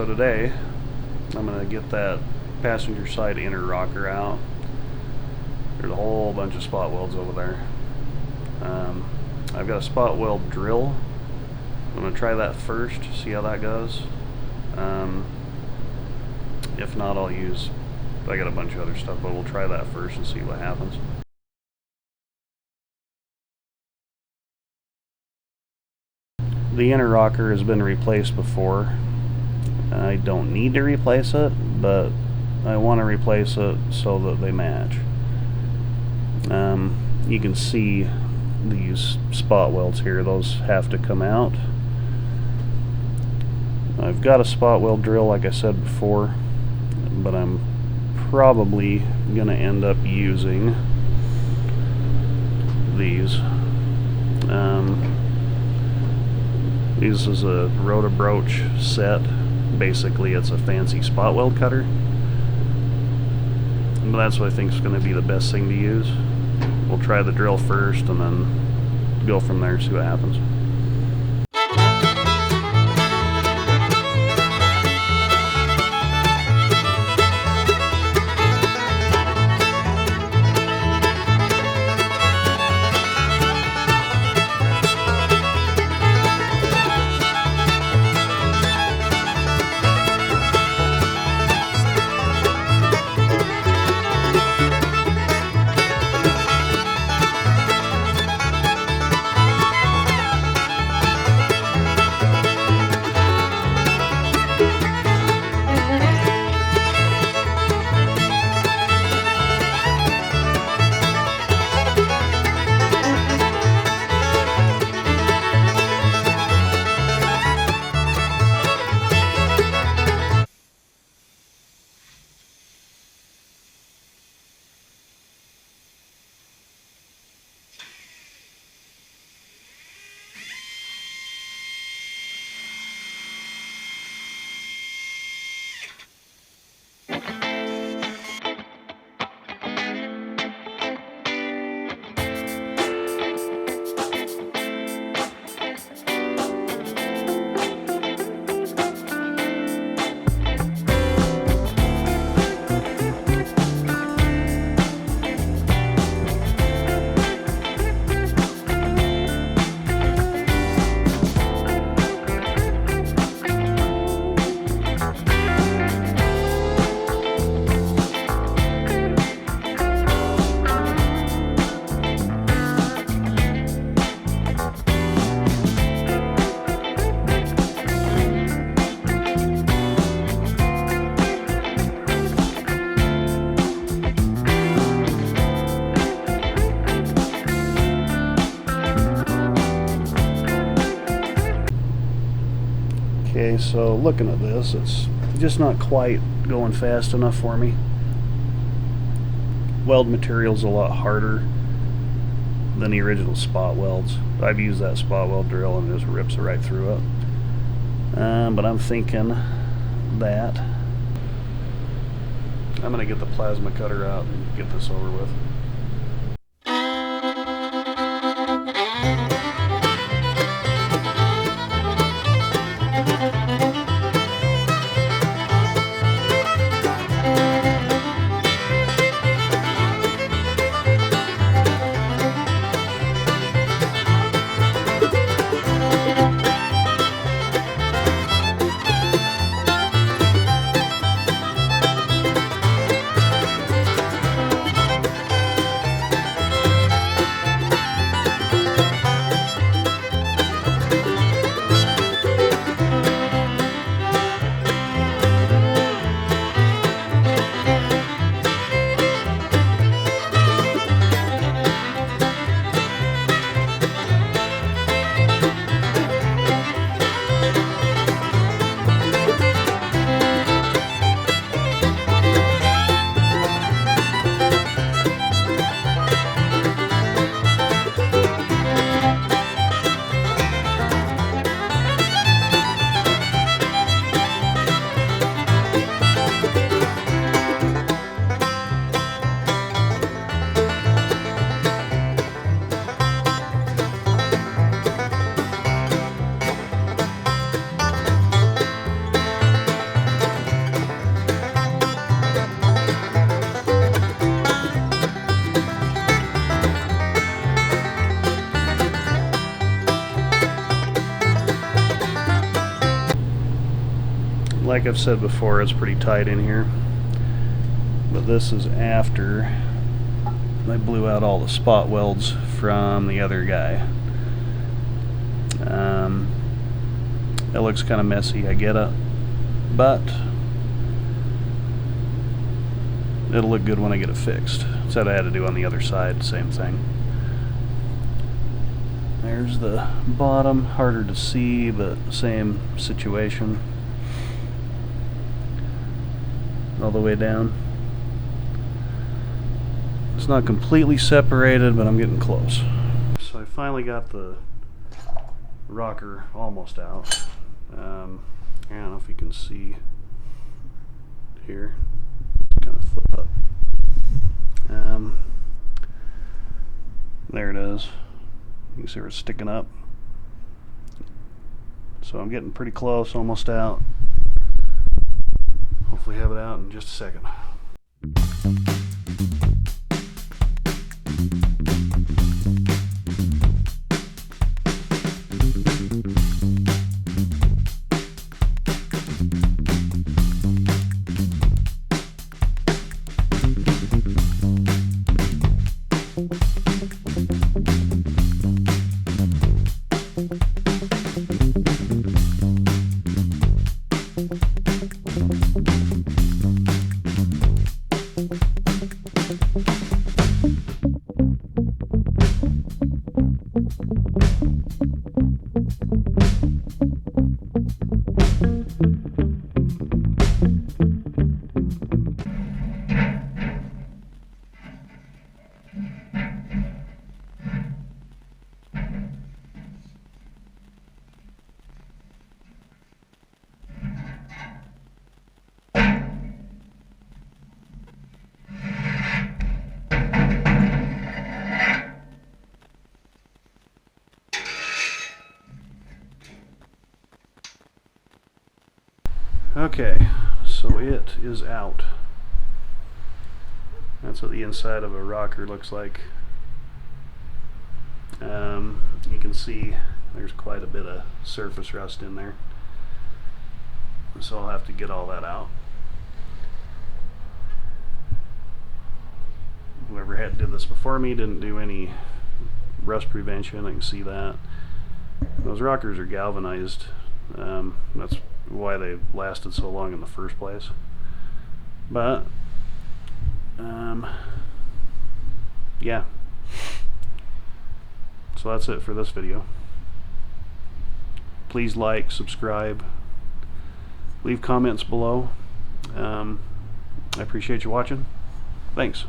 So today, I'm going to get that passenger side inner rocker out. There's a whole bunch of spot welds over there. I've got a spot weld drill. I'm going to try that first, see how that goes. If not, I got a bunch of other stuff, but we'll try that first and see what happens. The inner rocker has been replaced before. I don't need to replace it, but I want to replace it so that they match. You can see these spot welds here, those have to come out. I've got a spot weld drill like I said before, but I'm probably going to end up using these. This is a Rotabroach set. Basically it's a fancy spot weld cutter, but that's what I think is going to be the best thing to use. We'll try the drill first and then go from there and see what happens. Okay, so looking at this, it's just not quite going fast enough for me. Weld material's a lot harder than the original spot welds. I've used that spot weld drill and it just rips it right through it. But I'm thinking that I'm going to get the plasma cutter out and get this over with. like I've said before, it's pretty tight in here. But this is after I blew out all the spot welds from the other guy. It looks kind of messy, I get it, but it'll look good when I get it fixed. That's what I had to do on the other side, same thing. There's the bottom, harder to see, but same situation. All the way down. It's not completely separated, but I'm getting close. So I finally got the rocker almost out. I don't know if you can see here. Kind of flip up. There it is. You can see where it's sticking up. So I'm getting pretty close, almost out. Hopefully have it out in just a second. Okay, so it is out. That's what the inside of a rocker looks like. You can see there's quite a bit of surface rust in there. So I'll have to get all that out. Whoever did this before me didn't do any rust prevention. I can see that. Those rockers are galvanized. That's why they lasted so long in the first place. But yeah, so that's it for this video. Please like, subscribe, leave comments below. I appreciate you watching. Thanks.